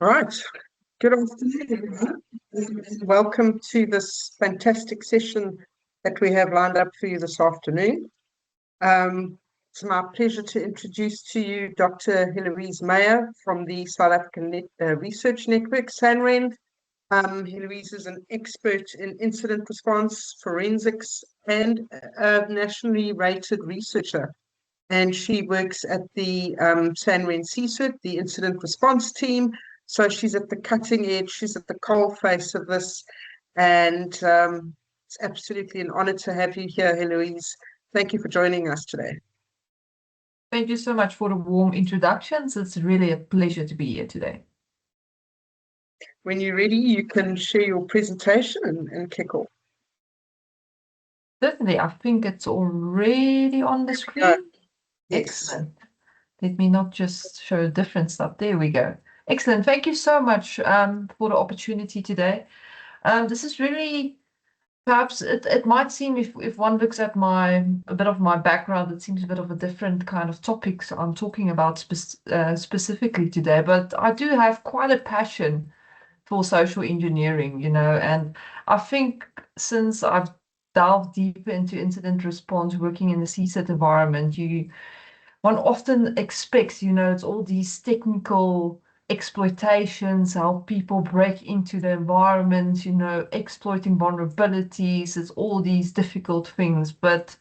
All right. Good afternoon, everyone. And welcome to this fantastic session that we have lined up for you this afternoon. It's my pleasure to introduce to you Dr. Heloise Meyer from the South African Research Network, SANREN. Heloise is an expert in incident response, forensics, and a nationally rated researcher. And she works at the SANREN CSIRT, the incident response team. So she's at the cutting edge, she's at the coal face of this. And it's absolutely an honor to have you here, Heloise. Thank you for joining us today. Thank you so much for the warm introductions. It's really a pleasure to be here today. When you're ready, you can share your presentation and kick off. Certainly, I think it's already on the screen. Yes. Excellent. Let me not just show different stuff. There we go. Excellent. Thank you so much for the opportunity today. This is really, perhaps it might seem if one looks at a bit of my background, it seems a bit of a different kind of topics I'm talking about specifically today, but I do have quite a passion for social engineering, and I think since I've delved deeper into incident response, working in the CSIT environment, one often expects, it's all these technical exploitations, how people break into the environment, exploiting vulnerabilities, it's all these difficult things. But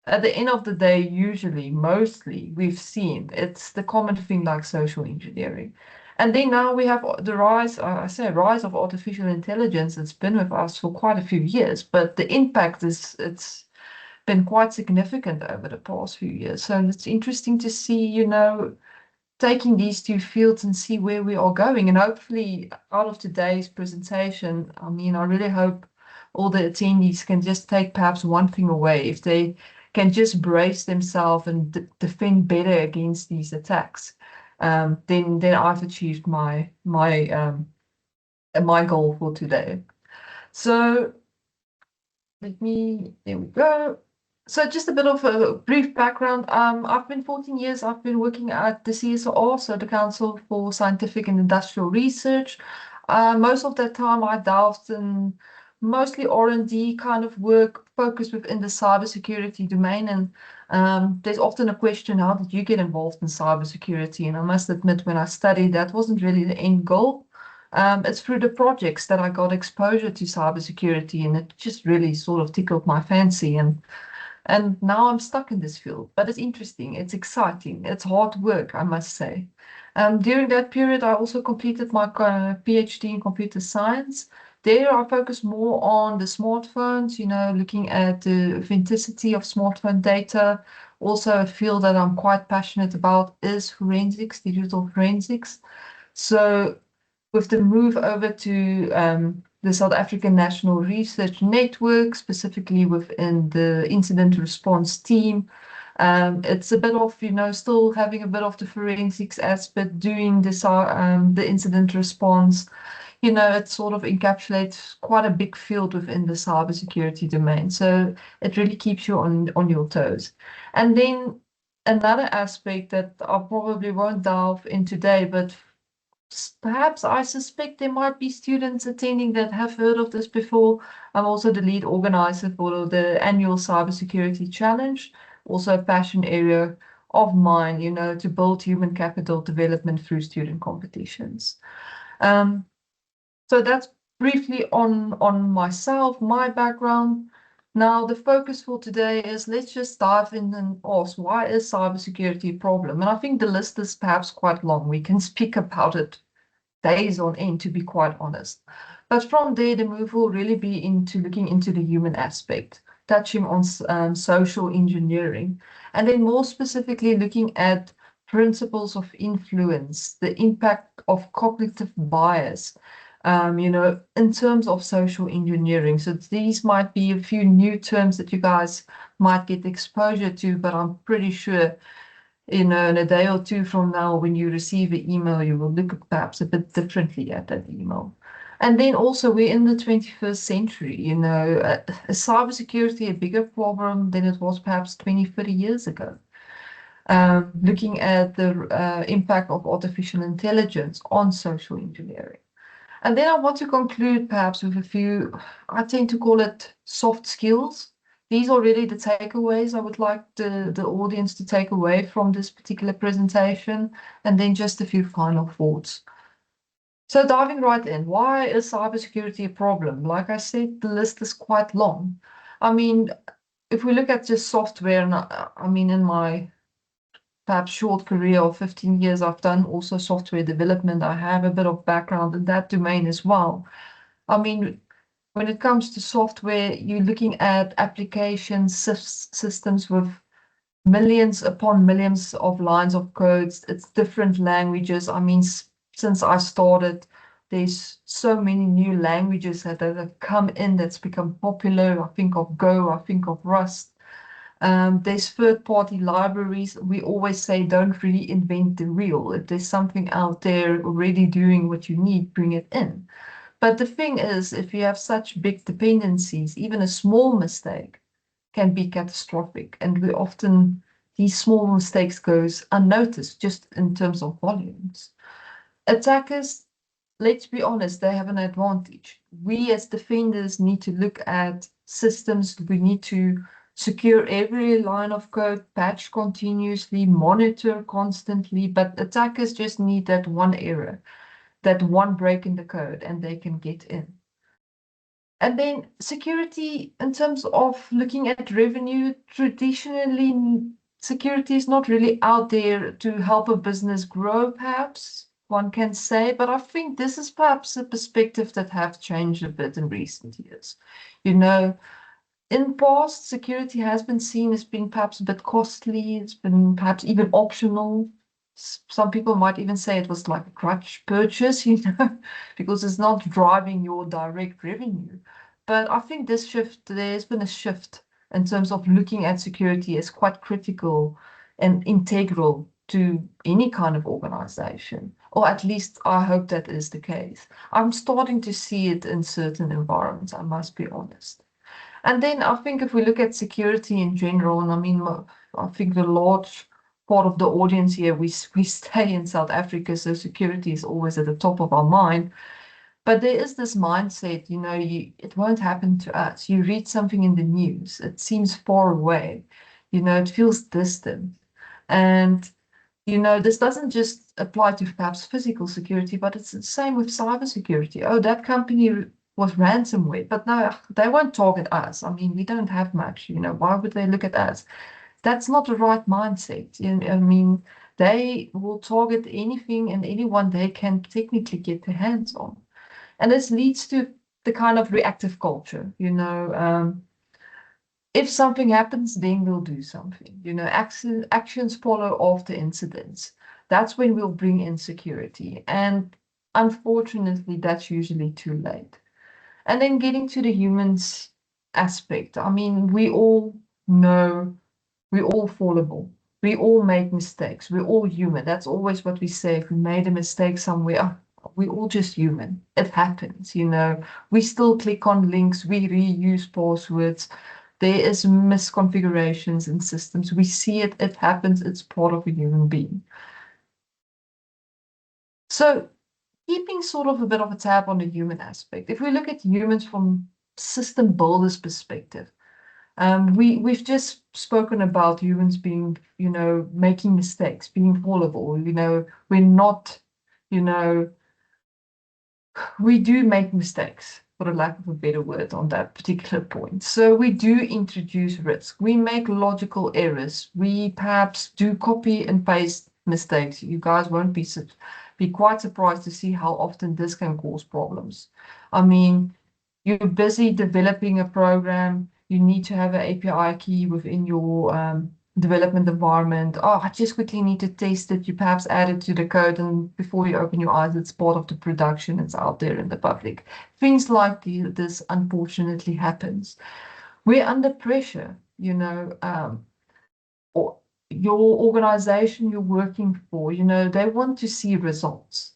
at the end of the day, usually, mostly, we've seen it's the common thing like social engineering. And then now we have the rise of artificial intelligence. It's been with us for quite a few years, but the impact it's been quite significant over the past few years. So it's interesting to see, taking these two fields and see where we are going. And hopefully out of today's presentation, I really hope all the attendees can just take perhaps one thing away. If they can just brace themselves and defend better against these attacks, then I've achieved my goal for today. So there we go. So just a bit of a brief background. I've been 14 years, I've been working at the CSIR, so the Council for Scientific and Industrial Research. Most of that time I delved in mostly R&D kind of work focused within the cybersecurity domain. And there's often a question, how did you get involved in cybersecurity? And I must admit, when I studied, that wasn't really the end goal. It's through the projects that I got exposure to cybersecurity, and it just really sort of tickled my fancy. And now I'm stuck in this field, but it's interesting, it's exciting, it's hard work, I must say. During that period, I also completed my PhD in computer science. There, I focus more on the smartphones, looking at the authenticity of smartphone data. Also, a field that I'm quite passionate about is forensics, digital forensics. So with the move over to the South African National Research Network, specifically within the incident response team, it's a bit of, still having a bit of the forensics aspect, doing the incident response. It sort of encapsulates quite a big field within the cybersecurity domain. So it really keeps you on your toes. And then another aspect that I probably won't delve in today, but perhaps I suspect there might be students attending that have heard of this before. I'm also the lead organizer for the annual Cybersecurity Challenge, also a passion area of mine, to build human capital development through student competitions. So that's briefly on myself, my background. Now, the focus for today is let's just dive in and ask, why is cybersecurity a problem? And I think the list is perhaps quite long. We can speak about it days on end, to be quite honest. But from there, the move will really be into looking into the human aspect, touching on social engineering, and then more specifically looking at principles of influence, the impact of cognitive bias, in terms of social engineering. So these might be a few new terms that you guys might get exposure to, but I'm pretty sure in a day or two from now, when you receive an email, you will look perhaps a bit differently at that email. And then also, we're in the 21st century, is cybersecurity a bigger problem than it was perhaps 20, 30 years ago? looking at the impact of artificial intelligence on social engineering. And then I want to conclude perhaps with a few, I tend to call it soft skills. These are really the takeaways I would like the audience to take away from this particular presentation, and then just a few final thoughts. So diving right in, why is cybersecurity a problem? Like I said, the list is quite long. I mean, if we look at just software, and I mean, in my perhaps short career of 15 years, I've done also software development. I have a bit of background in that domain as well. I mean, when it comes to software, you're looking at applications, systems with millions upon millions of lines of codes. It's different languages. I mean, since I started, there's so many new languages that have come in that's become popular. I think of Go, I think of Rust. There's third-party libraries. We always say don't really invent the wheel. If there's something out there already doing what you need, bring it in. But the thing is, if you have such big dependencies, even a small mistake can be catastrophic. And we often, these small mistakes goes unnoticed just in terms of volumes. Attackers, let's be honest, they have an advantage. We as defenders need to look at systems. We need to secure every line of code, patch continuously, monitor constantly, but attackers just need that one error, that one break in the code, and they can get in. And then security, in terms of looking at revenue, traditionally, security is not really out there to help a business grow, perhaps one can say, but I think this is perhaps a perspective that have changed a bit in recent years. You know, in past, security has been seen as being perhaps a bit costly. It's been perhaps even optional. Some people might even say it was like a crutch purchase, you know, because it's not driving your direct revenue. But I think this shift, there's been a shift in terms of looking at security as quite critical and integral to any kind of organization, or at least I hope that is the case. I'm starting to see it in certain environments, I must be honest. And then I think if we look at security in general, and I mean, I think the large part of the audience here, we stay in South Africa, so security is always at the top of our mind. But there is this mindset, you know, it won't happen to us. You read something in the news, it seems far away, you know, it feels distant. And, you know, this doesn't just apply to perhaps physical security, but it's the same with cybersecurity. Oh, that company was ransomware, but no, they won't target us. I mean, we don't have much, you know, why would they look at us? That's not the right mindset. I mean, they will target anything and anyone they can technically get their hands on. And this leads to the kind of reactive culture, you know, if something happens, then we'll do something. You know, actions follow after incidents. That's when we'll bring in security. And unfortunately, that's usually too late. And then getting to the humans aspect. I mean, we all know we're all fallible. We all make mistakes. We're all human. That's always what we say. If we made a mistake somewhere, we're all just human. It happens, you know. We still click on links. We reuse passwords. There is misconfigurations in systems. We see it. It happens. It's part of a human being. So keeping sort of a bit of a tab on the human aspect, if we look at humans from system builders perspective, we've just spoken about humans being, you know, making mistakes, being fallible. You know, we're not, you know, we do make mistakes, for the lack of a better word, on that particular point. So we do introduce risk. We make logical errors. We perhaps do copy and paste mistakes. You guys won't be quite surprised to see how often this can cause problems. I mean, you're busy developing a program, you need to have an API key within your development environment. Oh, I just quickly need to test it. You perhaps add it to the code, and before you open your eyes, it's part of the production. It's out there in the public. Things like this unfortunately happens. We're under pressure, you know, or your organization you're working for, you know, they want to see results.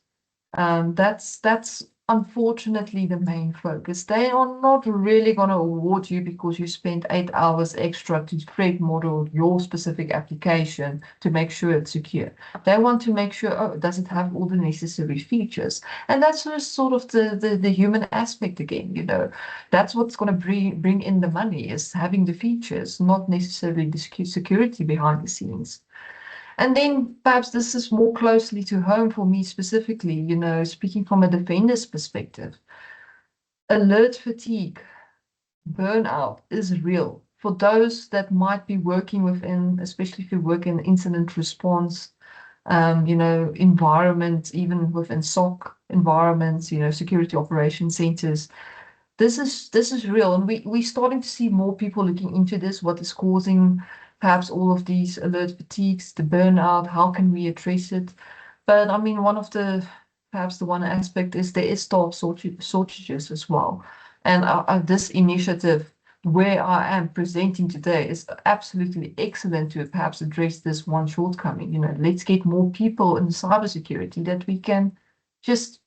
That's unfortunately the main focus. They are not really going to award you because you spent 8 hours extra to thread model your specific application to make sure it's secure. They want to make sure, oh, does it have all the necessary features? And that's just sort of the human aspect again, you know. That's what's going to bring in the money, is having the features, not necessarily the security behind the scenes. And then perhaps this is more closely to home for me specifically, you know, speaking from a defender's perspective. Alert fatigue, burnout is real. For those that might be working within, especially if you work in incident response, you know, environment, even within SOC environments, you know, security operations centers, this is real, and we're starting to see more people looking into this, what is causing perhaps all of these alert fatigues, the burnout, how can we address it? But I mean, perhaps the one aspect is there is staff shortages as well. And this initiative where I am presenting today is absolutely excellent to perhaps address this one shortcoming. You know, let's get more people in cybersecurity that we can just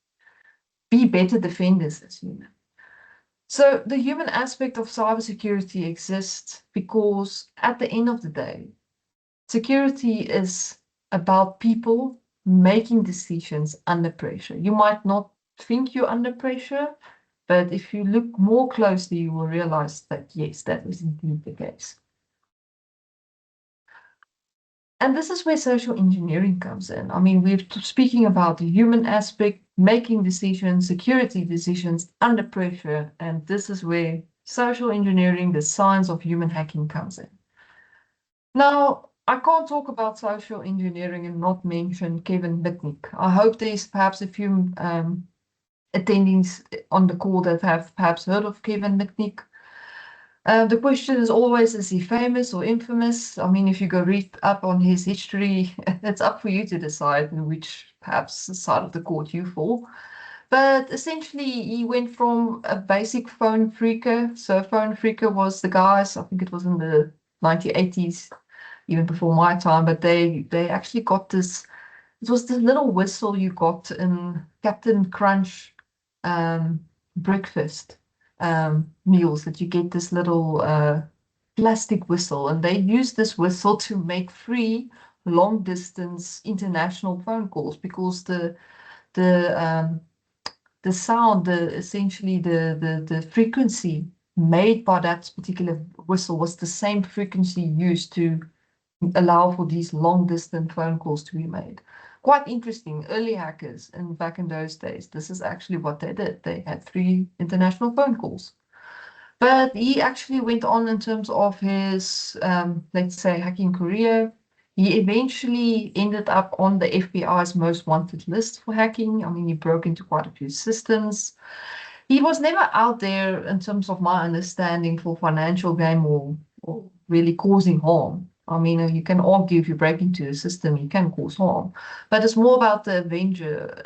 be better defenders as humans. So the human aspect of cybersecurity exists because at the end of the day, security is about people making decisions under pressure. You might not think you're under pressure, but if you look more closely, you will realize that yes, that is indeed the case. And this is where social engineering comes in. I mean, we're speaking about the human aspect, making decisions, security decisions under pressure. And this is where social engineering, the science of human hacking, comes in. Now, I can't talk about social engineering and not mention Kevin Mitnick. I hope there's perhaps a few attendees on the call that have perhaps heard of Kevin Mitnick. The question is always, is he famous or infamous? I mean, if you go read up on his history, it's up for you to decide in which perhaps side of the court you fall. But essentially, he went from a basic phone phreaker. So phone phreaker was the guys, I think it was in the 1980s, even before my time, but they actually got this, it was the little whistle you got in Captain Crunch breakfast meals, that you get this little plastic whistle, and they use this whistle to make free long distance international phone calls because the the sound, essentially the frequency made by that particular whistle was the same frequency used to allow for these long distance phone calls to be made. Quite interesting. Early hackers, and back in those days, this is actually what they did. They had 3 international phone calls. But he actually went on in terms of his, let's say, hacking career. He eventually ended up on the FBI's most wanted list for hacking. I mean, he broke into quite a few systems. He was never out there, in terms of my understanding, for financial gain or really causing harm. I mean, you can argue if you break into a system, you can cause harm, but it's more about the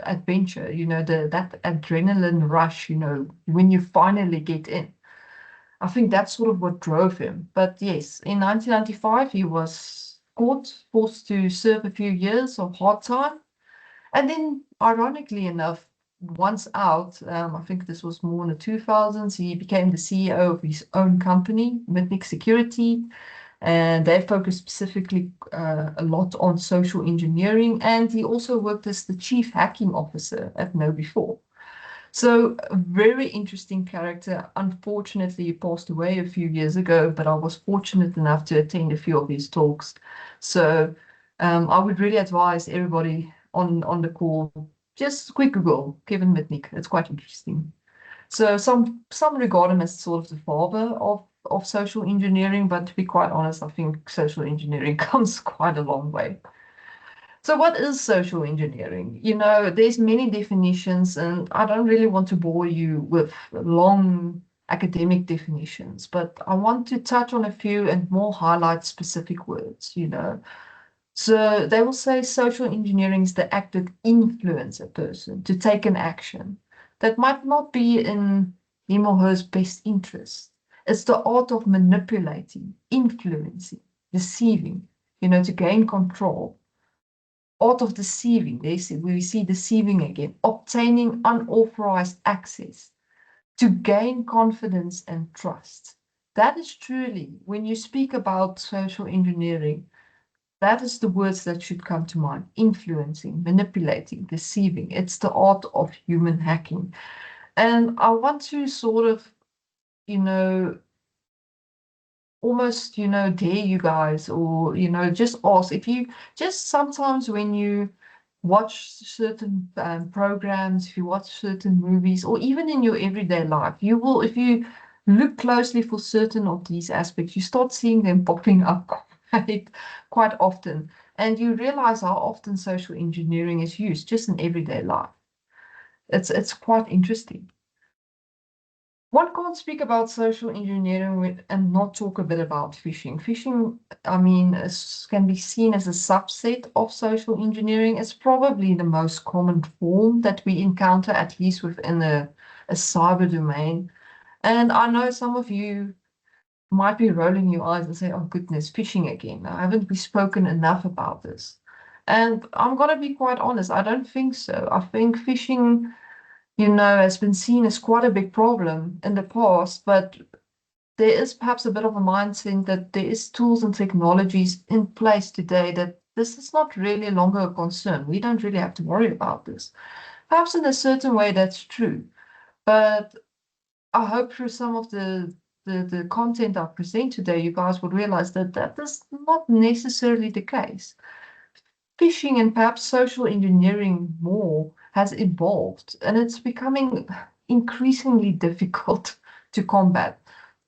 adventure, you know, that adrenaline rush, you know, when you finally get in. I think that's sort of what drove him. But yes, in 1995, he was caught, forced to serve a few years of hard time. And then, ironically enough, once out, I think this was more in the 2000s, he became the CEO of his own company, Mitnick Security. And they focused specifically a lot on social engineering. And he also worked as the chief hacking officer at KnowBe4. So a very interesting character. Unfortunately, he passed away a few years ago, but I was fortunate enough to attend a few of his talks. So I would really advise everybody on the call, just quick Google Kevin Mitnick. It's quite interesting. So some regard him as sort of the father of social engineering, but to be quite honest, I think social engineering comes quite a long way. So what is social engineering? You know, there's many definitions, and I don't really want to bore you with long academic definitions, but I want to touch on a few and more highlight specific words, you know. So they will say social engineering is the act that influence a person to take an action that might not be in him or her best interest. It's the art of manipulating, influencing, deceiving, you know, to gain control art of deceiving. We see deceiving again, obtaining unauthorized access to gain confidence and trust. That is truly, when you speak about social engineering, that is the words that should come to mind: influencing, manipulating, deceiving. It's the art of human hacking. And I want to sort of, almost, dare you guys, or, just ask if you just sometimes when you watch certain programs, if you watch certain movies, or even in your everyday life, you will, if you look closely for certain of these aspects, you start seeing them popping up quite often. And you realize how often social engineering is used just in everyday life. It's quite interesting. One can't speak about social engineering and not talk a bit about phishing. Phishing, I mean, can be seen as a subset of social engineering. It's probably the most common form that we encounter, at least within a cyber domain. And I know some of you might be rolling your eyes and say, oh goodness, phishing again. Haven't we spoken enough about this? And I'm going to be quite honest, I don't think so. I think phishing, has been seen as quite a big problem in the past, but there is perhaps a bit of a mindset that there is tools and technologies in place today that this is not really longer a concern. We don't really have to worry about this. Perhaps in a certain way that's true, but I hope through some of the content I present today, you guys will realize that that is not necessarily the case. Phishing and perhaps social engineering more has evolved, and it's becoming increasingly difficult to combat.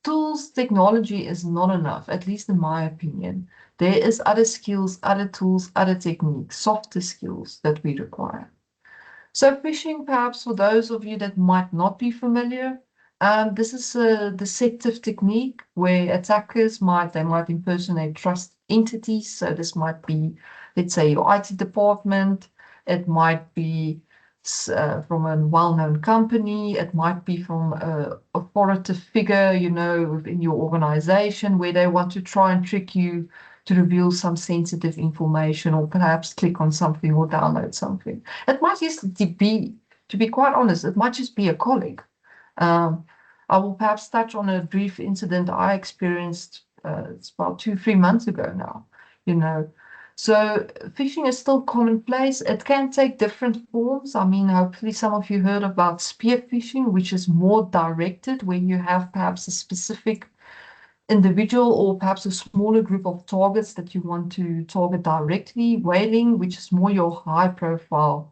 Tools, technology is not enough, at least in my opinion. There is other skills, other tools, other techniques, softer skills that we require. So phishing, perhaps for those of you that might not be familiar, this is a deceptive technique where attackers might impersonate trust entities. So this might be, let's say, your IT department. It might be from a well-known company. It might be from an authoritative figure, within your organization, where they want to try and trick you to reveal some sensitive information, or perhaps click on something or download something. It might just be, to be quite honest, it might just be a colleague. I will perhaps touch on a brief incident I experienced, it's about 2-3 months ago now, So phishing is still commonplace. It can take different forms. I mean, hopefully some of you heard about spear phishing, which is more directed, where you have perhaps a specific individual or perhaps a smaller group of targets that you want to target directly. Whaling, which is more your high profile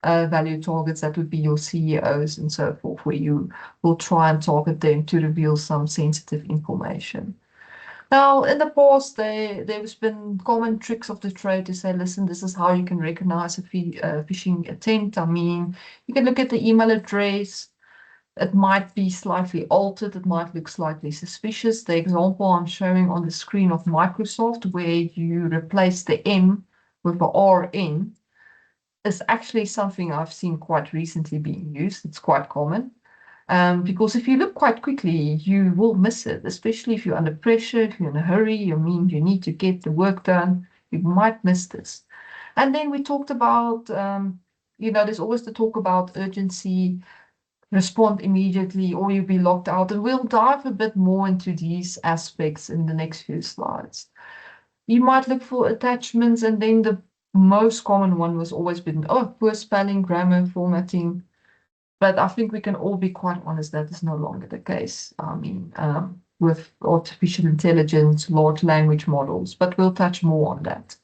value targets, that would be your CEOs and so forth, where you will try and target them to reveal some sensitive information. Now, in the past, there's been common tricks of the trade to say, listen, this is how you can recognize a phishing attempt. I mean, you can look at the email address. It might be slightly altered. It might look slightly suspicious. The example I'm showing on the screen of Microsoft, where you replace the M with the RN, is actually something I've seen quite recently being used. It's quite common. Because if you look quite quickly, you will miss it, especially if you're under pressure, if you're in a hurry, you need to get the work done, you might miss this. And then we talked about, there's always the talk about urgency, respond immediately, or you'll be locked out. And we'll dive a bit more into these aspects in the next few slides. You might look for attachments, and then the most common one was always been, oh, poor spelling, grammar, formatting. But I think we can all be quite honest that is no longer the case. I mean, with artificial intelligence, large language models, but we'll touch more on that.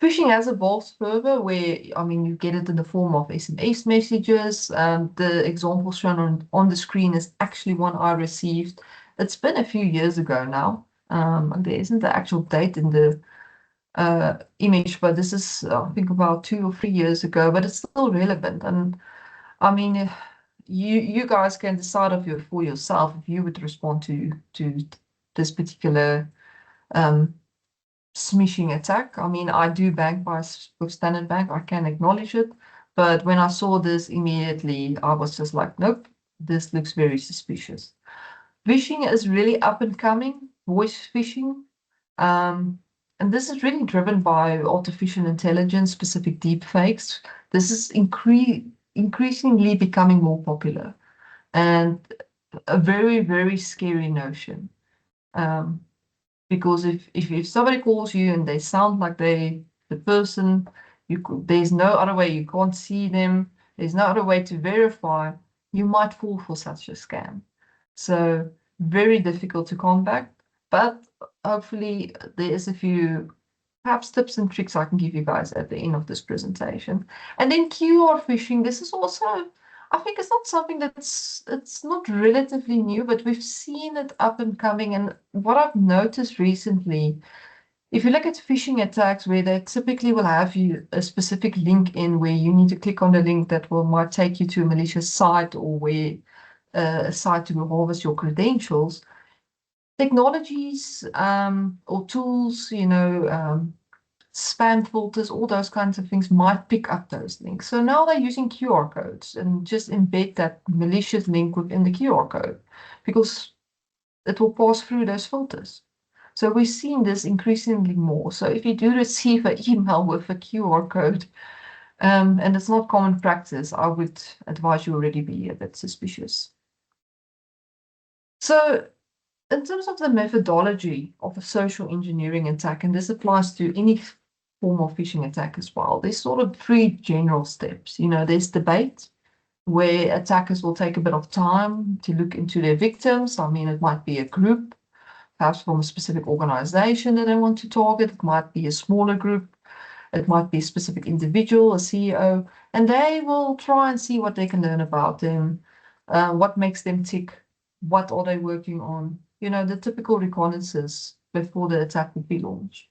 Phishing has evolved further, where, I mean, you get it in the form of SMS messages. The example shown on the screen is actually one I received. It's been a few years ago now. There isn't the actual date in the image, but this is, I think, about 2 or 3 years ago, but it's still relevant. And I mean, you guys can decide for yourself if you would respond to this particular smishing attack. I mean, I do bank with Standard Bank. I can acknowledge it, but when I saw this immediately, I was just like, nope, this looks very suspicious. Phishing is really up and coming. Voice phishing. and this is really driven by artificial intelligence, specific deep fakes. This is increasingly becoming more popular and a very, very scary notion. Um, because if somebody calls you and they sound like the person, there's no other way, you can't see them, there's no other way to verify, you might fall for such a scam. So very difficult to combat, but hopefully there is a few perhaps tips and tricks I can give you guys at the end of this presentation. And then QR phishing, this is also, I think it's not something it's not relatively new, but we've seen it up and coming. And what I've noticed recently, if you look at phishing attacks where they typically will have you a specific link in where you need to click on the link that might take you to a malicious site or where a site to harvest your credentials, technologies or tools, spam filters, all those kinds of things might pick up those links. So now they're using QR codes and just embed that malicious link within the QR code because it will pass through those filters. So we've seen this increasingly more. So if you do receive an email with a QR code, and it's not common practice, I would advise you already be a bit suspicious. So in terms of the methodology of a social engineering attack, and this applies to any form of phishing attack as well, there's sort of three general steps. There's debate, where attackers will take a bit of time to look into their victims. I mean, it might be a group, perhaps from a specific organization that they want to target. It might be a smaller group. It might be a specific individual, a CEO, and they will try and see what they can learn about them, what makes them tick, what are they working on, the typical reconnaissance before the attack would be launched.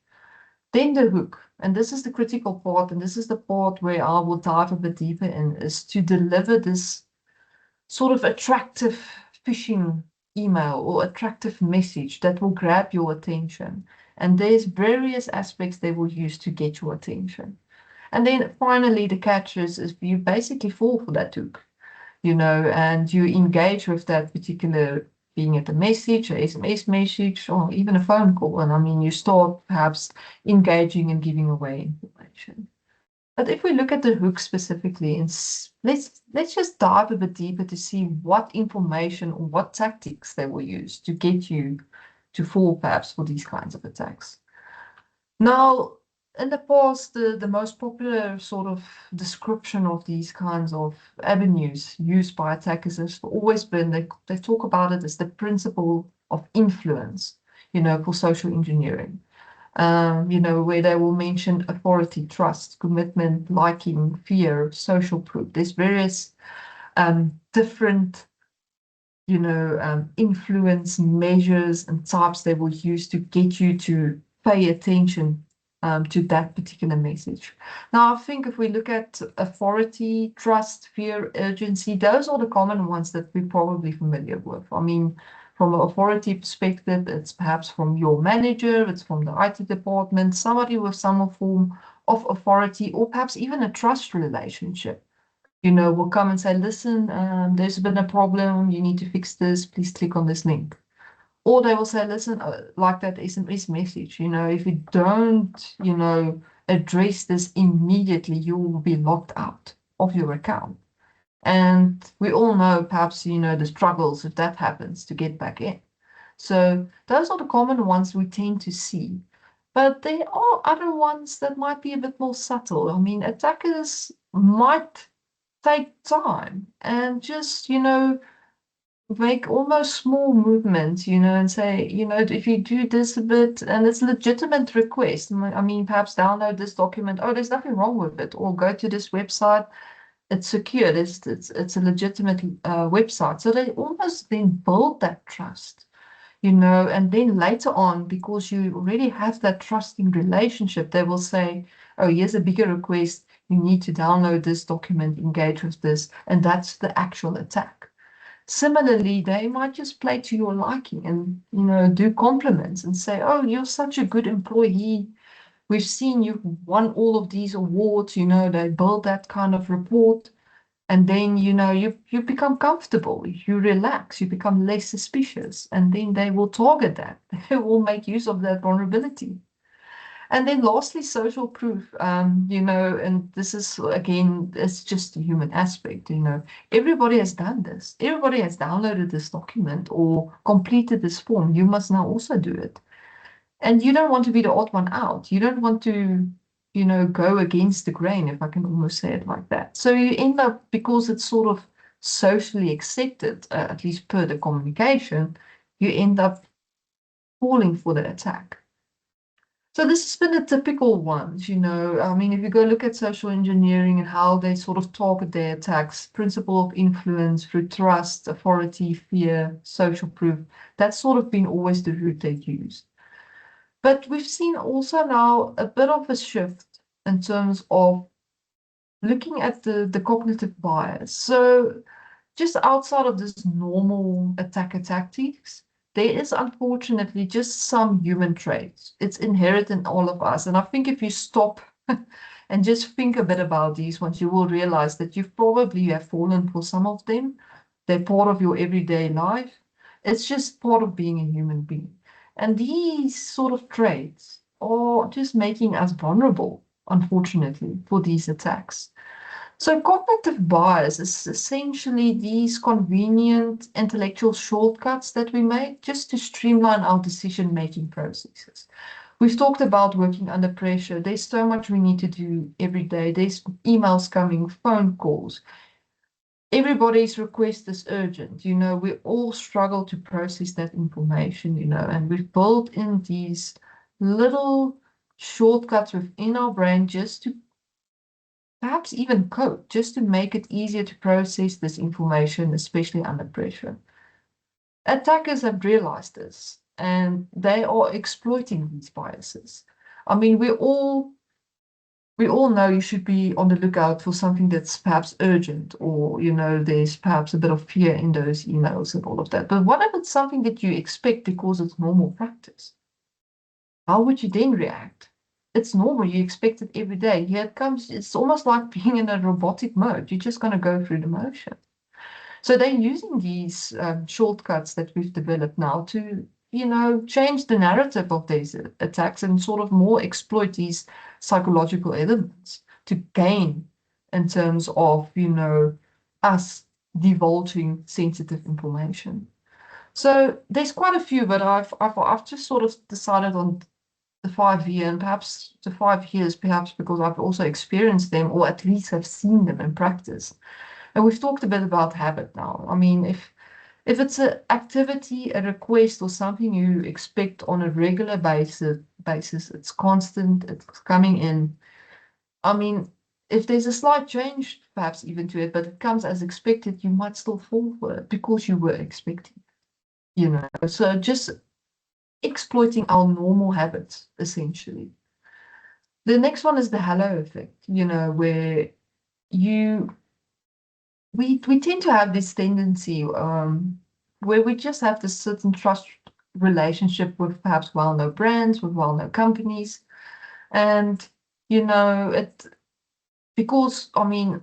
Then the hook, and this is the critical part, and this is the part where I will dive a bit deeper in, is to deliver this sort of attractive phishing email or attractive message that will grab your attention. And there's various aspects they will use to get your attention. And then finally, the catch is you basically fall for that hook, and you engage with that particular, being it a message, a SMS message, or even a phone call. And I mean, you start perhaps engaging and giving away information. But if we look at the hook specifically, and let's just dive a bit deeper to see what information or what tactics they will use to get you to fall perhaps for these kinds of attacks. Now, in the past, the most popular sort of description of these kinds of avenues used by attackers has always been, they talk about it as the principle of influence, for social engineering. Where they will mention authority, trust, commitment, liking, fear, social proof. There's various different, influence measures and types they will use to get you to pay attention to that particular message. Now, I think if we look at authority, trust, fear, urgency, those are the common ones that we're probably familiar with. I mean, from an authority perspective, it's perhaps from your manager, it's from the IT department, somebody with some form of authority, or perhaps even a trust relationship. Will come and say, listen, there's been a problem, you need to fix this, please click on this link. Or they will say, listen, like that SMS message, if you don't, address this immediately, you will be locked out of your account. And we all know, perhaps, the struggles if that happens to get back in. So those are the common ones we tend to see. But there are other ones that might be a bit more subtle. I mean, attackers might take time and just, make almost small movements, and say, if you do this a bit, and it's a legitimate request. I mean, perhaps download this document. Oh, there's nothing wrong with it. Or go to this website. It's secure. It's a legitimate website. So they almost then build that trust, and then later on, because you already have that trusting relationship, they will say, oh, here's a bigger request. You need to download this document, engage with this, and that's the actual attack. Similarly, they might just play to your liking and, do compliments and say, oh, you're such a good employee. We've seen you've won all of these awards, they build that kind of report. And then, you become comfortable, you relax, you become less suspicious, and then they will target that. They will make use of that vulnerability. And then lastly, social proof, and this is, again, it's just a human aspect, everybody has done this. Everybody has downloaded this document or completed this form. You must now also do it. And you don't want to be the odd one out. You don't want to, go against the grain, if I can almost say it like that. So you end up, because it's sort of socially accepted, at least per the communication, you end up falling for the attack. So this has been the typical ones, I mean, if you go look at social engineering and how they sort of target their attacks, principle of influence through trust, authority, fear, social proof, that's sort of been always the route they've used. But we've seen also now a bit of a shift in terms of looking at the cognitive bias. So just outside of this normal attacker tactics, there is unfortunately just some human traits. It's inherent in all of us. And I think if you stop and just think a bit about these ones, you will realize that you probably have fallen for some of them. They're part of your everyday life. It's just part of being a human being. And these sort of traits are just making us vulnerable, unfortunately, for these attacks. So cognitive bias is essentially these convenient intellectual shortcuts that we make just to streamline our decision-making processes. We've talked about working under pressure. There's so much we need to do every day. There's emails coming, phone calls. Everybody's request is urgent. We all struggle to process that information, and we've built in these little shortcuts within our brain just to perhaps even code, just to make it easier to process this information, especially under pressure. Attackers have realized this, and they are exploiting these biases. I mean, we all know you should be on the lookout for something that's perhaps urgent, or there's perhaps a bit of fear in those emails and all of that. But what if it's something that you expect because it's normal practice? How would you then react? It's normal, you expect it every day. Here it comes, it's almost like being in a robotic mode. You're just going to go through the motion. So they're using these shortcuts that we've developed now to, change the narrative of these attacks and sort of more exploit these psychological elements to gain in terms of, us divulging sensitive information. So there's quite a few, but I've just sort of decided on the 5 year, and perhaps the 5 years, perhaps because I've also experienced them, or at least have seen them in practice. And we've talked a bit about habit now. I mean, if it's an activity, a request, or something you expect on a regular basis, it's constant, it's coming in. I mean, if there's a slight change, perhaps even to it, but it comes as expected, you might still fall for it because you were expecting, So just exploiting our normal habits, essentially. The next one is the halo effect, where we tend to have this tendency where we just have this certain trust relationship with perhaps well-known brands, with well-known companies. And, because, I mean,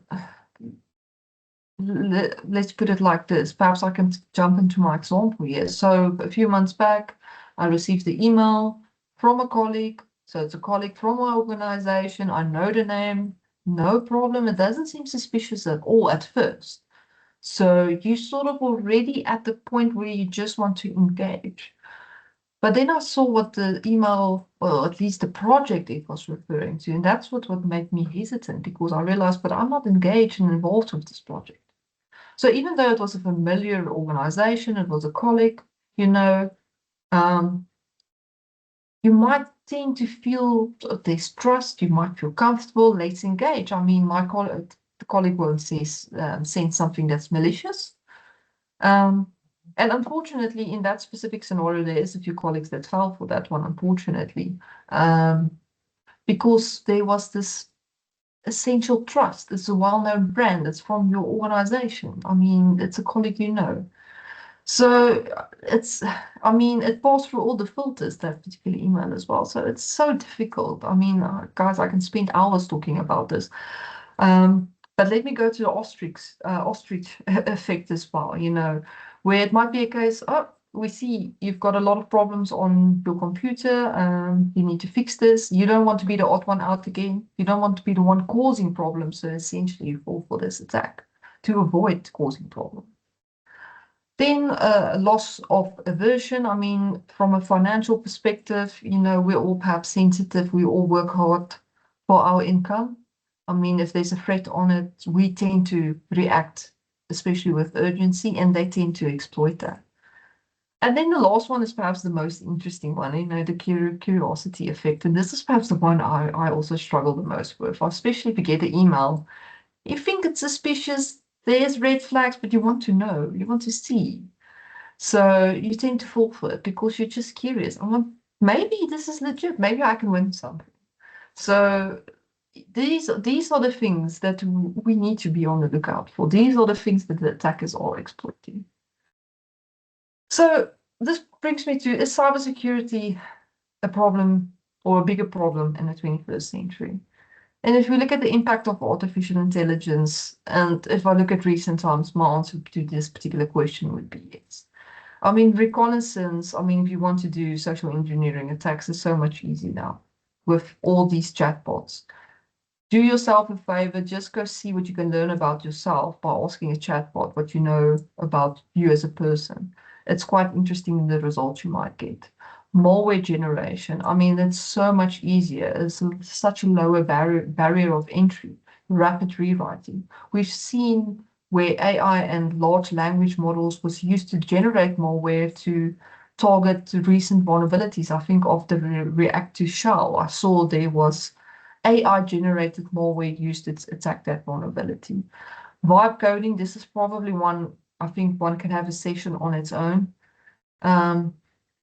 let's put it like this. Perhaps I can jump into my example here. So a few months back, I received the email from a colleague. So it's a colleague from my organization. I know the name, no problem. It doesn't seem suspicious at all at first. So you sort of already at the point where you just want to engage. But then I saw what the email, or at least the project it was referring to, and that's what made me hesitant, because I realized, but I'm not engaged and involved with this project. So even though it was a familiar organization, it was a colleague, you might tend to feel there's trust, you might feel comfortable, let's engage. I mean, the colleague won't send something that's malicious. And unfortunately, in that specific scenario, there is a few colleagues that fell for that one, unfortunately, because there was this essential trust. It's a well-known brand. It's from your organization. I mean, it's a colleague So it passed through all the filters, that particular email as well. So it's so difficult. I mean, guys, I can spend hours talking about this. But let me go to the ostrich effect as well, where it might be a case, oh, we see you've got a lot of problems on your computer. You need to fix this. You don't want to be the odd one out again. You don't want to be the one causing problems. So essentially, you fall for this attack to avoid causing problems. Then loss of aversion. I mean, from a financial perspective, we're all perhaps sensitive. We all work hard for our income. I mean, if there's a threat on it, we tend to react, especially with urgency, and they tend to exploit that. And then the last one is perhaps the most interesting one, the curiosity effect. And this is perhaps the one I also struggle the most with, especially if you get an email. You think it's suspicious, there's red flags, but you want to know, you want to see. So you tend to fall for it because you're just curious. Maybe this is legit, maybe I can win something. So these are the things that we need to be on the lookout for. These are the things that the attackers are exploiting. So this brings me to, is cybersecurity a problem or a bigger problem in the 21st century? And if we look at the impact of artificial intelligence, and if I look at recent times, my answer to this particular question would be yes. I mean, reconnaissance, if you want to do social engineering attacks, is so much easier now with all these chatbots. Do yourself a favor, just go see what you can learn about yourself by asking a chatbot what you know about you as a person. It's quite interesting the results you might get. Malware generation, it's so much easier. It's such a lower barrier of entry. Rapid rewriting. We've seen where AI and large language models was used to generate malware to target recent vulnerabilities. I think of the React to Shell, I saw there was AI-generated malware used to attack that vulnerability. Vibe coding, this is probably one, I think one can have a session on its own.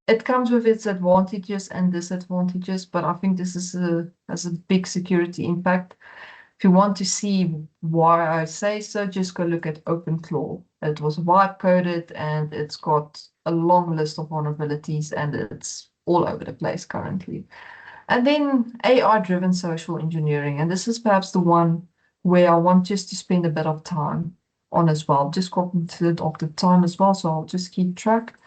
It comes with its advantages and disadvantages, but I think this has a big security impact. If you want to see why I say so, just go look at OpenClaw. It was vibe coded and it's got a long list of vulnerabilities and it's all over the place currently. And then AI-driven social engineering. And this is perhaps the one where I want just to spend a bit of time on as well. Just cognizant of the time as well, so I'll just keep track.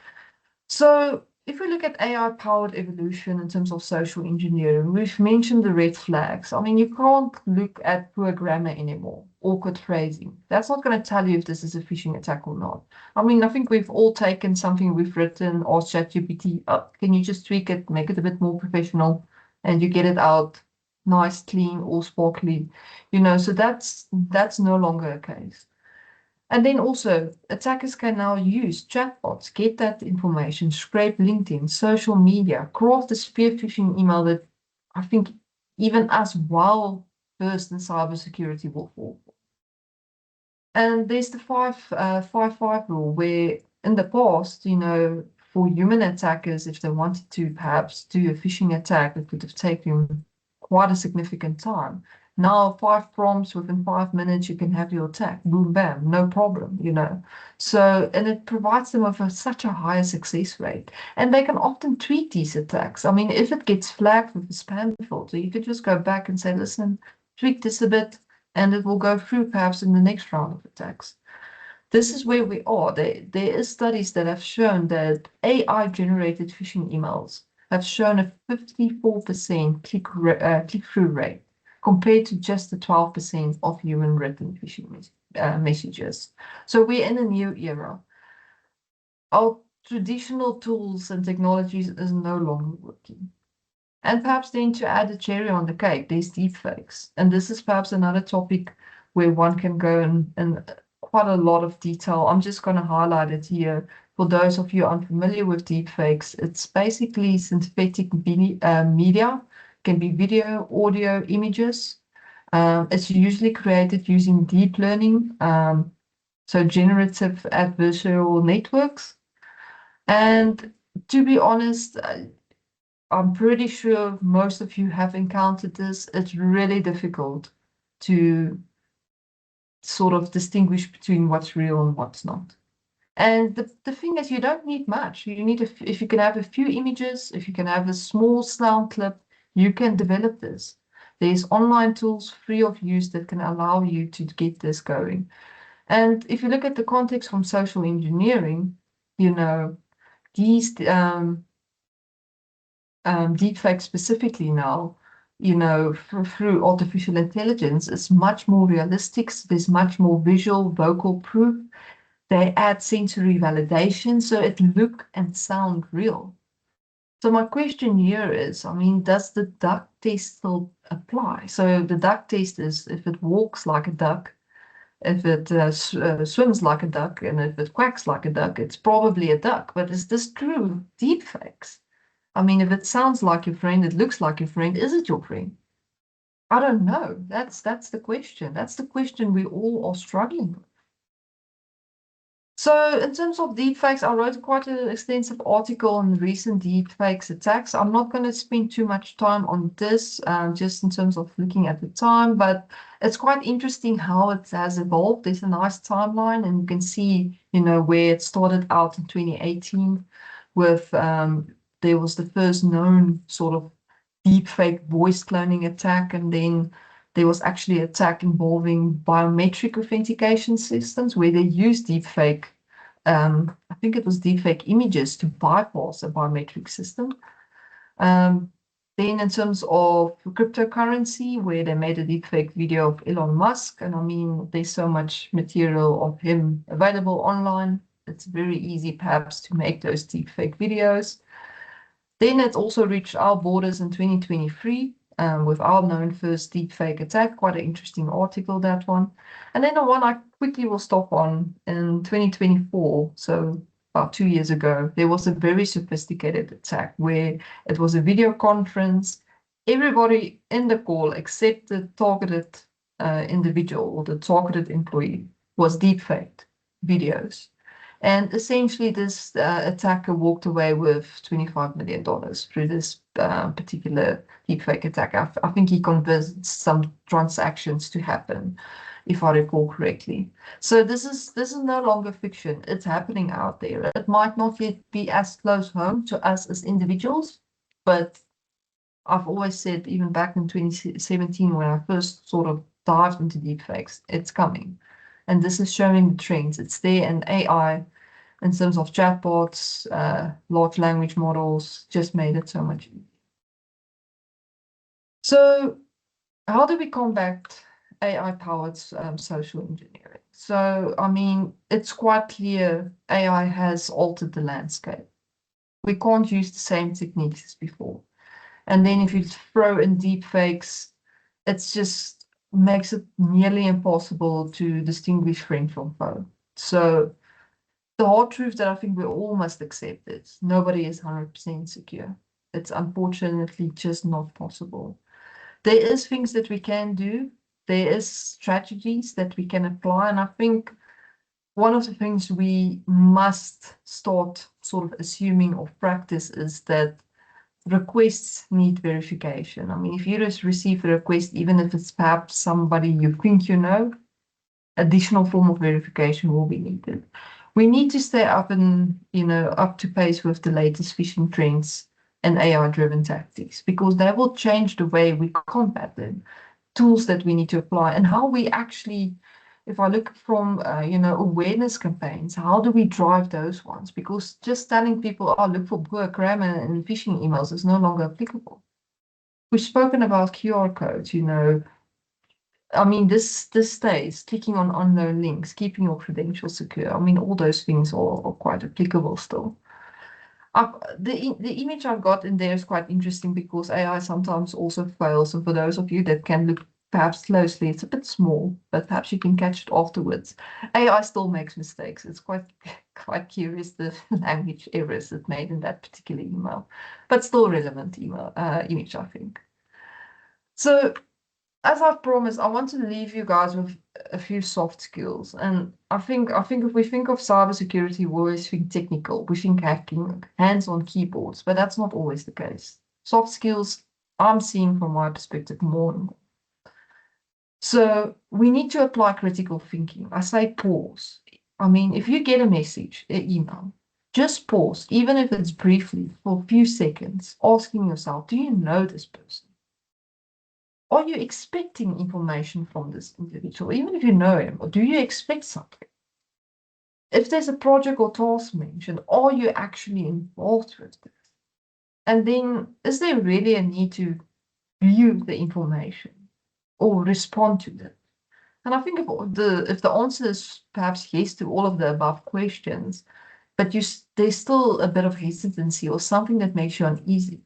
So if we look at AI-powered evolution in terms of social engineering, we've mentioned the red flags. You can't look at poor grammar anymore, awkward phrasing. That's not going to tell you if this is a phishing attack or not. I think we've all taken something we've written or ChatGPT up. Can you just tweak it, make it a bit more professional, and you get it out nice, clean, all sparkly, so that's no longer a case. And then also, attackers can now use chatbots, get that information, scrape LinkedIn, social media, craft a spear phishing email that I think even us well-versed in cybersecurity will fall for. And there's the 5-5 rule, where in the past, for human attackers, if they wanted to perhaps do a phishing attack, it would have taken quite a significant time. Now, 5 prompts within 5 minutes, you can have your attack. Boom, bam, no problem, So, and it provides them with such a higher success rate. And they can often tweak these attacks. If it gets flagged with a spam filter, you could just go back and say, listen, tweak this a bit, and it will go through perhaps in the next round of attacks. This is where we are. There is studies that have shown that AI-generated phishing emails have shown a 54% click-through rate, compared to just the 12% of human written phishing messages. So we're in a new era. Our traditional tools and technologies is no longer working. And perhaps then to add a cherry on the cake, there's deepfakes. And this is perhaps another topic where one can go in quite a lot of detail. I'm just going to highlight it here. For those of you unfamiliar with deepfakes, it's basically synthetic media. Can be video, audio, images. It's usually created using deep learning, so generative adversarial networks. And to be honest, I'm pretty sure most of you have encountered this. It's really difficult to sort of distinguish between what's real and what's not. And the thing is, you don't need much. You need if you can have a few images, if you can have a small sound clip, you can develop this. There's online tools free of use that can allow you to get this going. And if you look at the context from social engineering, these deepfakes specifically now, through artificial intelligence, is much more realistic. There's much more visual, vocal proof. They add sensory validation, so it look and sound real. So my question here is, I mean, does the duck test still apply? So the duck test is if it walks like a duck, if it swims like a duck, and if it quacks like a duck, it's probably a duck. But is this true deepfakes? I mean, if it sounds like your friend, it looks like your friend, is it your friend? I don't know. That's the question. That's the question we all are struggling with. So in terms of deepfakes, I wrote quite an extensive article on recent deepfakes attacks. I'm not going to spend too much time on this, just in terms of looking at the time, but it's quite interesting how it has evolved. There's a nice timeline, and you can see, where it started out in 2018 with there was the first known sort of deepfake voice cloning attack, and then there was actually an attack involving biometric authentication systems where they used deepfake, I think it was deepfake images to bypass a biometric system. Then in terms of cryptocurrency, where they made a deepfake video of Elon Musk, and I mean, there's so much material of him available online. It's very easy, perhaps, to make those deepfake videos. Then it also reached our borders in 2023 with our known first deepfake attack. Quite an interesting article, that one. And then the one I quickly will stop on in 2024, so about 2 years ago, there was a very sophisticated attack where it was a video conference. Everybody in the call except the targeted individual or the targeted employee was deepfaked videos. And essentially, this attacker walked away with $25 million through this particular deepfake attack. I think he convinced some transactions to happen, if I recall correctly. So this is no longer fiction. It's happening out there. It might not yet be as close home to us as individuals, but I've always said, even back in 2017, when I first sort of dived into deepfakes, it's coming. And this is showing the trends. It's there, and AI, in terms of chatbots, large language models, just made it so much easier. So how do we combat AI-powered social engineering? So, I mean, it's quite clear AI has altered the landscape. We can't use the same techniques as before. And then if you throw in deepfakes, it's just makes it nearly impossible to distinguish friend from foe. So the hard truth that I think we all must accept is nobody is 100% secure. It's unfortunately just not possible. There is things that we can do. There is strategies that we can apply. And I think one of the things we must start sort of assuming or practice is that requests need verification. I mean, if you just receive a request, even if it's perhaps somebody you think you know, additional form of verification will be needed. We need to stay up to pace with the latest phishing trends and AI-driven tactics, because they will change the way we combat them, tools that we need to apply, and how we actually, if I look from awareness campaigns, how do we drive those ones? Because just telling people, oh, look for poor grammar and phishing emails is no longer applicable. We've spoken about QR codes, I mean, this stays, clicking on unknown links, keeping your credentials secure. I mean, all those things are quite applicable still. The image I've got in there is quite interesting because AI sometimes also fails. And for those of you that can look perhaps closely, it's a bit small, but perhaps you can catch it afterwards. AI still makes mistakes. It's quite curious, the language errors it made in that particular email, but still relevant image, I think. So, as I've promised, I want to leave you guys with a few soft skills. And I think if we think of cybersecurity, we always think technical, we think hacking, hands on keyboards, but that's not always the case. Soft skills, I'm seeing from my perspective more and more. So we need to apply critical thinking. I say pause. I mean, if you get a message, an email, just pause, even if it's briefly, for a few seconds, asking yourself, do you know this person? Are you expecting information from this individual, even if you know him, or do you expect something? If there's a project or task mentioned, are you actually involved with it? And then, is there really a need to view the information or respond to them? And I think if the answer is perhaps yes to all of the above questions, but there's still a bit of hesitancy or something that makes you uneasy,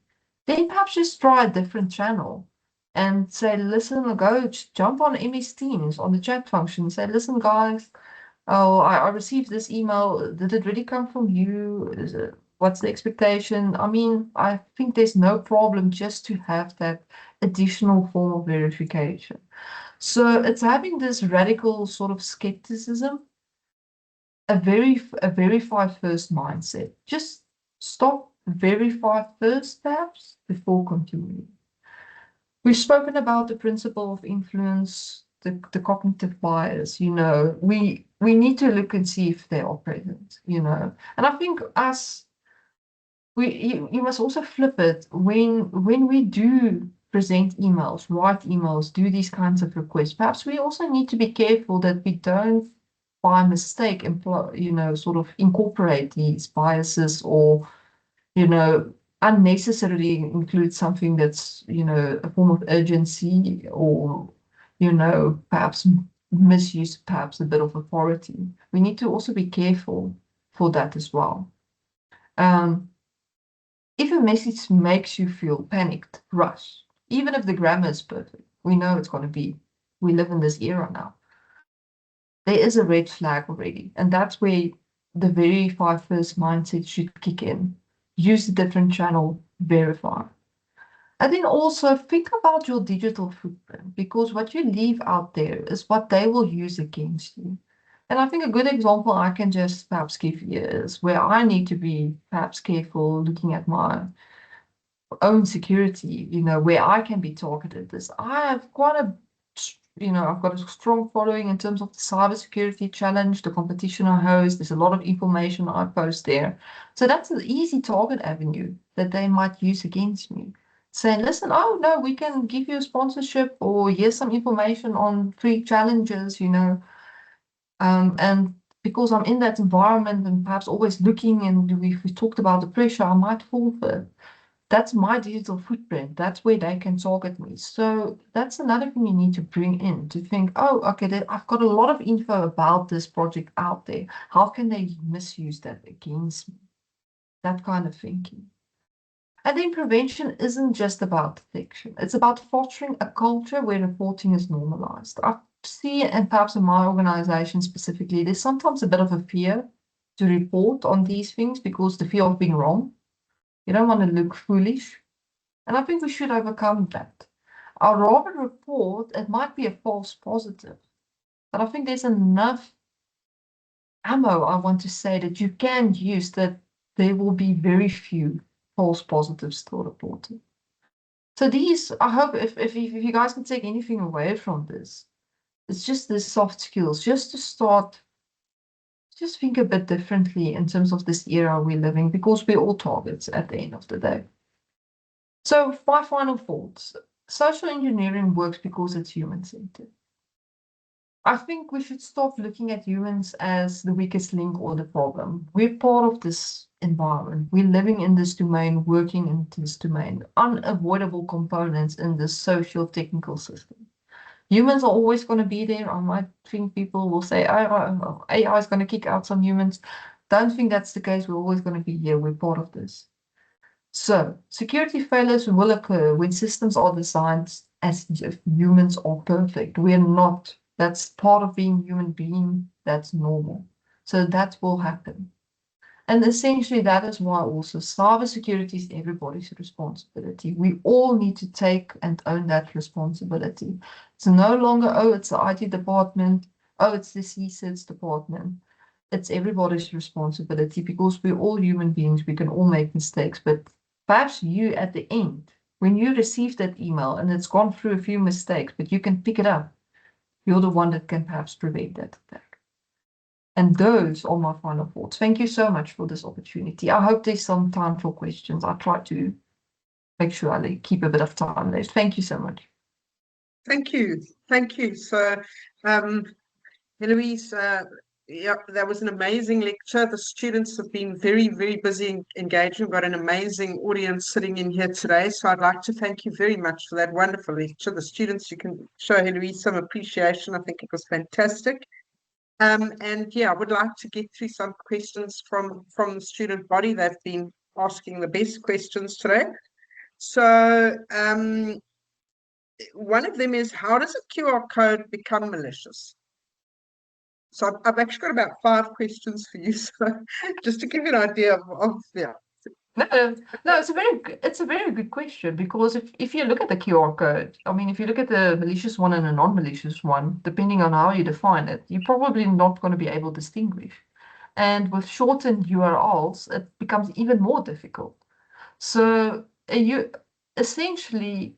then perhaps just try a different channel and say, listen, jump on MS Teams on the chat function. Say, listen, guys, oh, I received this email. Did it really come from you? What's the expectation? I mean, I think there's no problem just to have that additional form of verification. So it's having this radical sort of skepticism, a verify first mindset. Just stop, verify first, perhaps, before continuing. We've spoken about the principle of influence, the cognitive bias, we need to look and see if they are present, And I think you must also flip it when we do present emails, write emails, do these kinds of requests. Perhaps we also need to be careful that we don't, by mistake, sort of incorporate these biases or, unnecessarily include something that's, a form of urgency or, perhaps misuse, perhaps a bit of authority. We need to also be careful for that as well. If a message makes you feel panicked, rush, even if the grammar is perfect, we know it's going to be, we live in this era now. There is a red flag already, and that's where the verify first mindset should kick in. Use a different channel, verify. And then also think about your digital footprint, because what you leave out there is what they will use against you. And I think a good example I can just perhaps give you is where I need to be perhaps careful looking at my own security, where I can be targeted is I have I've got a strong following in terms of the cybersecurity challenge, the competition I host. There's a lot of information I post there. So that's an easy target avenue that they might use against me. Saying, listen, oh no, we can give you a sponsorship, or here's some information on free challenges, and because I'm in that environment and perhaps always looking, and we talked about the pressure, I might fall for it. That's my digital footprint. That's where they can target me. So that's another thing you need to bring in, to think, oh, okay, I've got a lot of info about this project out there. How can they misuse that against me? That kind of thinking. And then prevention isn't just about detection. It's about fostering a culture where reporting is normalized. I see, and perhaps in my organization specifically, there's sometimes a bit of a fear to report on these things because the fear of being wrong. You don't want to look foolish. And I think we should overcome that. I'll rather report, it might be a false positive, but I think there's enough ammo, I want to say, that you can use, that there will be very few false positives still reported. So these, I hope if you guys can take anything away from this, it's just the soft skills, just to start, just think a bit differently in terms of this era we're living, because we're all targets at the end of the day. So my final thoughts, social engineering works because it's human-centered. I think we should stop looking at humans as the weakest link or the problem. We're part of this environment. We're living in this domain, working in this domain, unavoidable components in this social technical system. Humans are always going to be there. I might think people will say, oh, AI is going to kick out some humans. Don't think that's the case. We're always going to be here. We're part of this. So, security failures will occur when systems are designed as if humans are perfect. We're not. That's part of being human being. That's normal. So that will happen. And essentially, that is why also cybersecurity is everybody's responsibility. We all need to take and own that responsibility. It's no longer, oh, it's the IT department, oh, it's the CSIS department. It's everybody's responsibility, because we're all human beings. We can all make mistakes, but perhaps you at the end, when you receive that email and it's gone through a few mistakes, but you can pick it up, you're the one that can perhaps prevent that attack. And those are my final thoughts. Thank you so much for this opportunity. I hope there's some time for questions. I try to make sure I keep a bit of time left. Thank you so much. Thank you. Thank you. So, Heloise, Yeah, that was an amazing lecture. The students have been very, very busy engaging. We've got an amazing audience sitting in here today. So I'd like to thank you very much for that wonderful lecture. The students, you can show Heloise some appreciation. I think it was fantastic. And yeah, I would like to get through some questions from the student body. They've been asking the best questions today. So one of them is, how does a QR code become malicious? So I've actually got about 5 questions for you, so just to give you an idea of yeah. No, no, it's a very good question, because if you look at the QR code, I mean, if you look at the malicious one and a non-malicious one, depending on how you define it, you're probably not going to be able to distinguish. And with shortened URLs, it becomes even more difficult. So you essentially,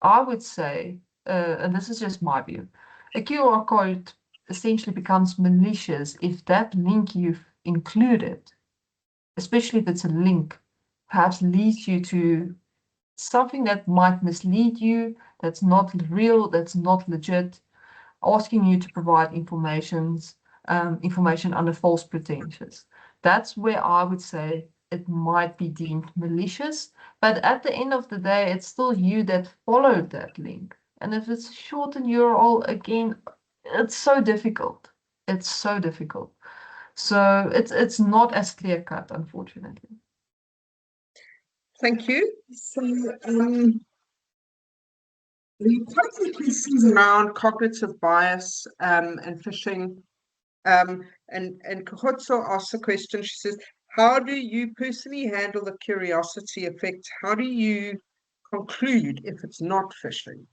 I would say, and this is just my view, a QR code essentially becomes malicious if that link you've included, especially if it's a link, perhaps leads you to something that might mislead you, that's not real, that's not legit, asking you to provide information under false pretenses. That's where I would say it might be deemed malicious, but at the end of the day, it's still you that followed that link. And if it's a shortened URL, again, it's so difficult. It's so difficult. So it's not as clear cut, unfortunately. Thank you. So the couple of questions around cognitive bias and phishing. And Kohotso asks a question. She says, how do you personally handle the curiosity effect? How do you conclude if it's not phishing?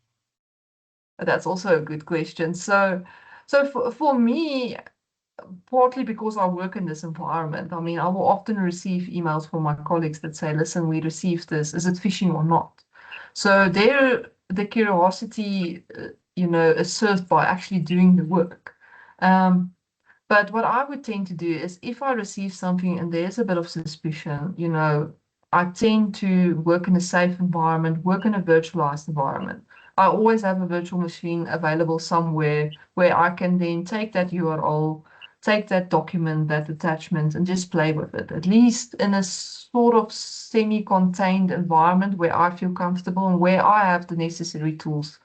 That's also a good question. So for me, partly because I work in this environment, I mean, I will often receive emails from my colleagues that say, listen, we received this, is it phishing or not? So there, the curiosity, is served by actually doing the work. But what I would tend to do is, if I receive something and there's a bit of suspicion, I tend to work in a safe environment, work in a virtualized environment. I always have a virtual machine available somewhere where I can then take that URL, take that document, that attachment, and just play with it, at least in a sort of semi-contained environment where I feel comfortable and where I have the necessary tools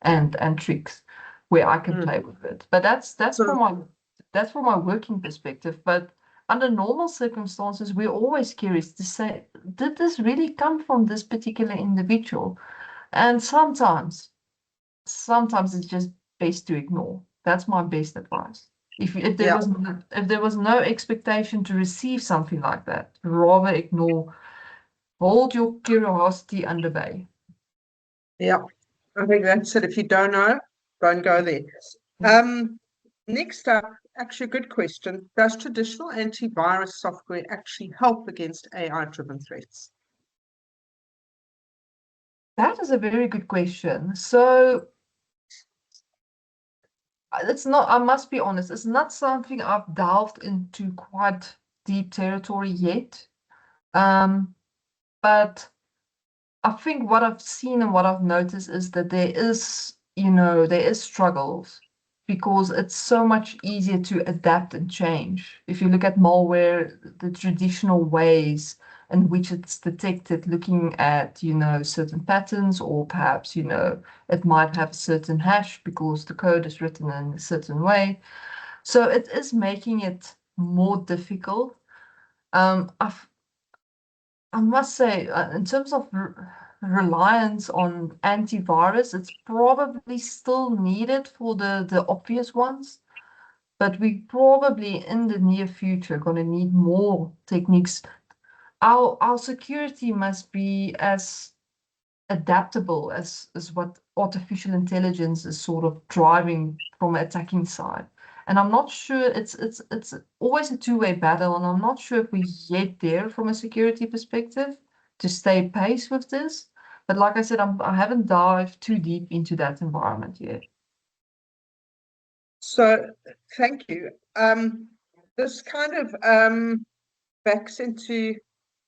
and tricks where I can play with it. But that's from my working perspective. But under normal circumstances, we're always curious to say, did this really come from this particular individual? And sometimes it's just best to ignore. That's my best advice. If there Yeah. was if there was no expectation to receive something like that, rather ignore. Hold your curiosity under bay. Yeah, I think that's it. If you don't know, don't go there. Next up, actually a good question. Does traditional antivirus software actually help against AI-driven threats? That is a very good question. So it's not, I must be honest, it's not something I've delved into quite deep territory yet. But I think what I've seen and what I've noticed is that there is struggles, because it's so much easier to adapt and change. If you look at malware, the traditional ways in which it's detected, looking at, certain patterns, or perhaps, it might have a certain hash because the code is written in a certain way. So it is making it more difficult. I must say, in terms of reliance on antivirus, it's probably still needed for the obvious ones, but we probably in the near future going to need more techniques. Our security must be as adaptable as what artificial intelligence is sort of driving from an attacking side. And I'm not sure, it's always a two-way battle, and I'm not sure if we're yet there from a security perspective to stay pace with this. But like I said, I haven't dived too deep into that environment yet. So thank you. This kind of backs into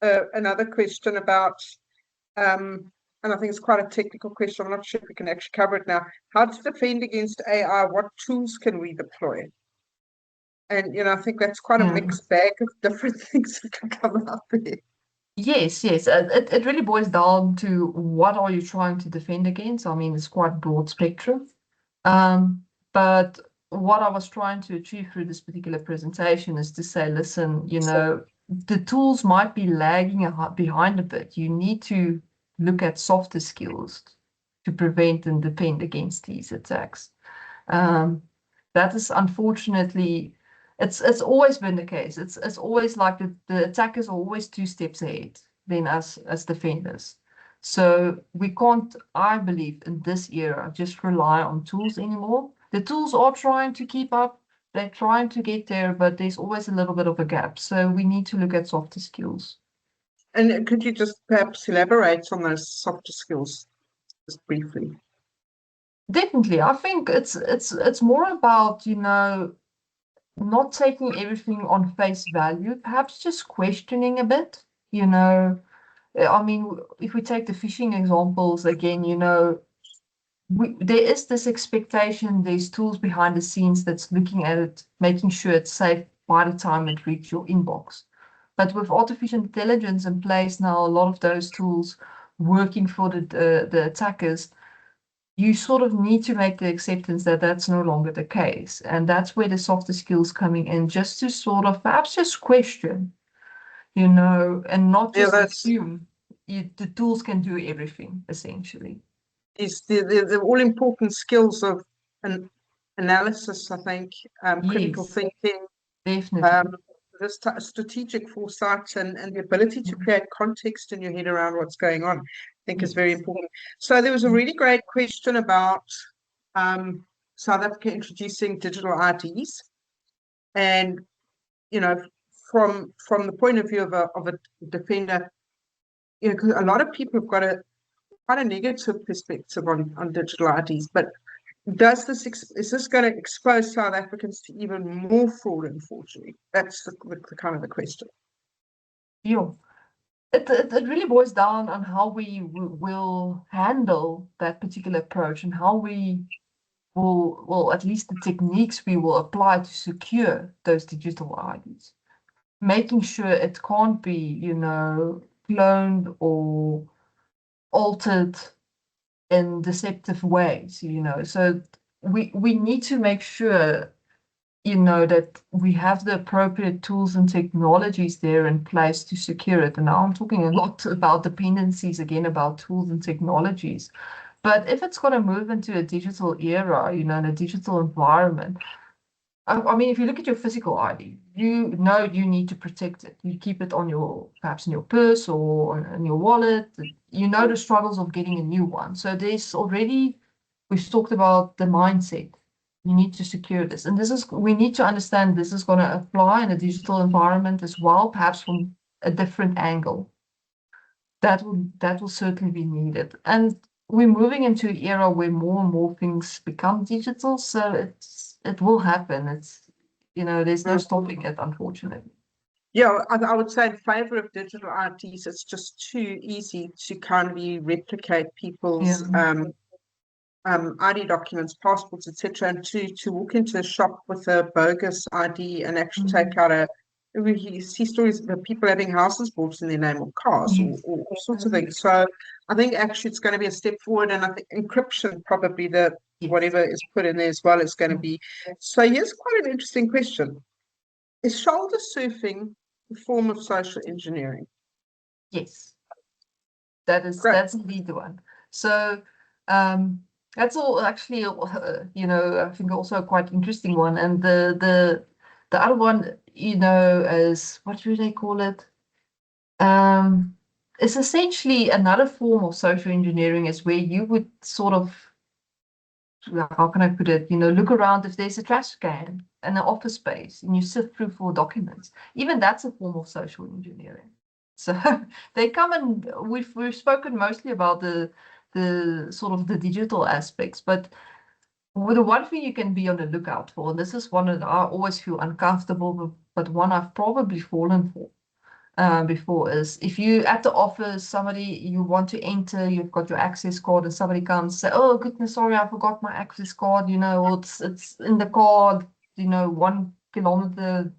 another question about and I think it's quite a technical question. I'm not sure if we can actually cover it now. How to defend against AI? What tools can we deploy? And, I think that's quite a Yeah. mixed bag of different things that can come out there. Yes, yes. It really boils down to what are you trying to defend against? I mean, it's quite broad spectrum. But what I was trying to achieve through this particular presentation is to say, listen, the tools might be lagging behind a bit. You need to look at softer skills to prevent and defend against these attacks. Um, that is unfortunately, it's always been the case. It's always like the attackers are always 2 steps ahead than us as defenders. So we can't, I believe, in this era, just rely on tools anymore. The tools are trying to keep up, they're trying to get there, but there's always a little bit of a gap. So we need to look at softer skills. And could you just perhaps elaborate on those softer skills just briefly? Definitely. I think it's more about, not taking everything on face value, perhaps just questioning a bit, I mean, if we take the phishing examples again, there is this expectation, there's tools behind the scenes that's looking at it, making sure it's safe by the time it reaches your inbox. But with artificial intelligence in place now, a lot of those tools working for the attackers, you sort of need to make the acceptance that that's no longer the case. And that's where the softer skills coming in, just to sort of perhaps just question, and not Yeah, just that's assume the tools can do everything, essentially. is the all important skills of an analysis, I think, critical Yes, thinking, definitely. um, this strategic foresight, and the ability to create context in your head around what's going on, I think is very Yes. important. So there was a really great question about um, South Africa introducing digital IDs, and you know, from the point of view of a defender, 'cause a lot of people have got quite a negative perspective on digital IDs, but is this going to expose South Africans to even more fraud, unfortunately? That's the kind of the question. Yeah. It really boils down on how we will handle that particular approach and how we will, at least the techniques we will apply to secure those digital IDs. Making sure it can't be, cloned or altered in deceptive ways, So we need to make sure, that we have the appropriate tools and technologies there in place to secure it. And now I'm talking a lot about dependencies, again, about tools and technologies. But if it's going to move into a digital era, in a digital environment, I mean, if you look at your physical ID, you know you need to protect it. You keep it perhaps in your purse or in your wallet. You know the struggles of getting a new one. So we've talked about the mindset. You need to secure this. And we need to understand this is going to apply in a digital environment as well, perhaps from a different angle. That will certainly be needed. And we're moving into an era where more and more things become digital, so it will happen. There's no stopping it, unfortunately. Yeah, I would say in favor of digital IDs, it's just too easy to kindly replicate Yeah. people's ID documents, passports, etc., and to walk into a shop with a bogus ID and actually take out you see stories of people having houses bought in their name or cars or Yes. all sorts of things. So I think actually it's going to be a step forward, and I think encryption probably Yes. whatever is put in there as well is going to be. So here's quite an interesting question: is shoulder surfing a form of social engineering? Yes. Great. That's indeed the one. So that's all actually, I think also a quite interesting one. And the other one, is what do they call it? It's essentially another form of social engineering, is where you would sort of, how can I put it, look around if there's a trash can in an office space and you sift through for documents. Even that's a form of social engineering. So they come and we've spoken mostly about the sort of the digital aspects, but the one thing you can be on the lookout for, and this is one that I always feel uncomfortable, but one I've probably fallen for before, is if you at the office, you want to enter, you've got your access card, and somebody comes say, oh goodness, sorry, I forgot my access card, or it's in the card, one kilometer,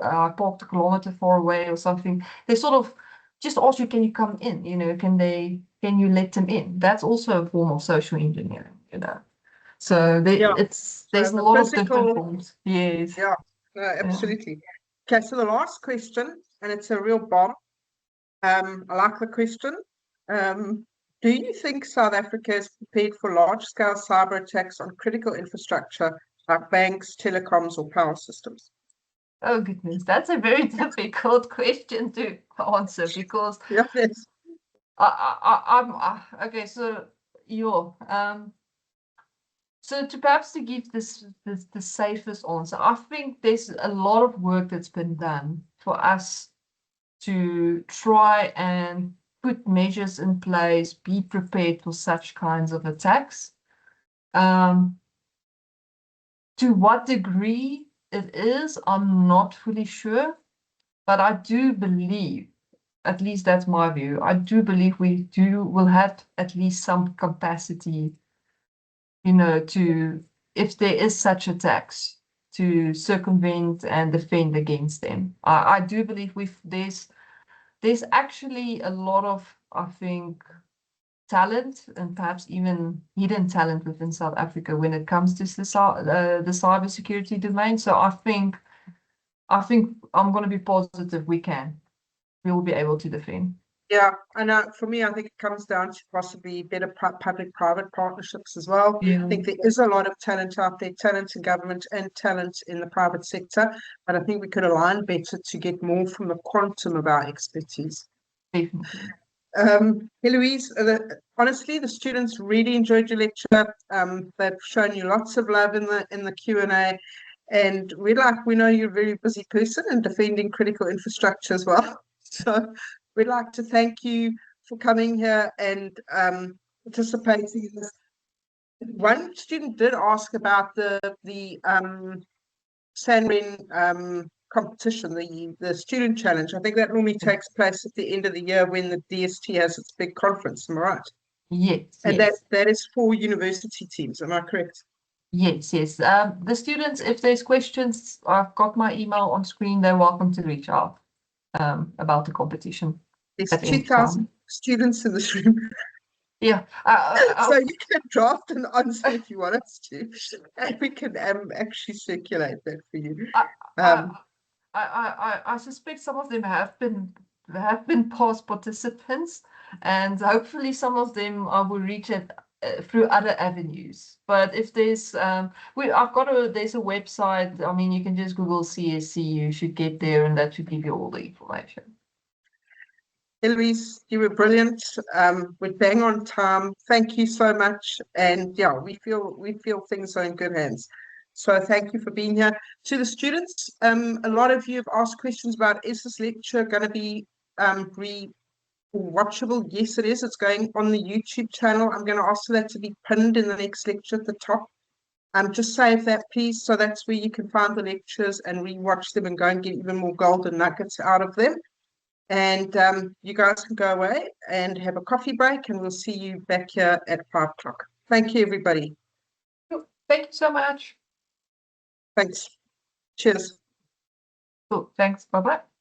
parked a kilometer far away or something. They sort of just ask you, can you come in? You know, can you let them in? That's also a form of social engineering, you know. So Yeah. there's So a the lot of physical, different forms. Yes. yeah, no, Yeah. absolutely. Okay, so the last question, and it's a real bomb. I like the question. Do you think South Africa is prepared for large-scale cyber attacks on critical infrastructure like banks, telecoms, or power systems? Oh goodness, that's a very difficult question to answer because Yeah, yes. okay. So so to perhaps to give this the safest answer, I think there's a lot of work that's been done for us to try and put measures in place, be prepared for such kinds of attacks. To what degree it is, I'm not fully sure, but I do believe, at least that's my view, I do believe will have at least some capacity, you know, to, if there is such attacks, to circumvent and defend against them. I do believe there's actually a lot of, I think, talent and perhaps even hidden talent within South Africa when it comes to the cybersecurity domain. So I think I'm going to be positive we will be able to defend. Yeah, and for me, I think it comes down to possibly better public-private partnerships as well. Yeah. I think there is a lot of talent out there, talent in government and talent in the private sector, but I think we could align better to get more from the quantum of our expertise. Definitely. Heloise, honestly, the students really enjoyed your lecture. They've shown you lots of love in the Q&A, and we know you're a very busy person and defending critical infrastructure as well. So we'd like to thank you for coming here and participating in this. One student did ask about the Sanren competition, the student challenge. I think that normally takes place at the end of the year when the DST has its big conference, am I right? Yes, And yes. that is for university teams, am I correct? Yes, yes. The students, if there's questions, I've got my email on screen. They're welcome to reach out about the competition There's at any 2,000 time. students in this room. Yeah. So you can draft an answer if you want us to, and we can actually circulate that for you. I suspect some of them have been past participants, and hopefully some of them will reach it through other avenues. But if there's there's a website. I mean, you can just Google CSC. You should get there, and that should give you all the information. Heloise, you were brilliant. We're bang on time. Thank you so much. And yeah, we feel things are in good hands. So thank you for being here. To the students, a lot of you have asked questions about, is this lecture going to be watchable? Yes, it is. It's going on the YouTube channel. I'm going to ask for that to be pinned in the next lecture at the top. Just save that, please. So that's where you can find the lectures and rewatch them and go and get even more golden nuggets out of them. And you guys can go away and have a coffee break, and we'll see you back here at 5 o'clock. Thank you, everybody. Thank you so much. Thanks. Cheers. Cool. Thanks. Bye-bye.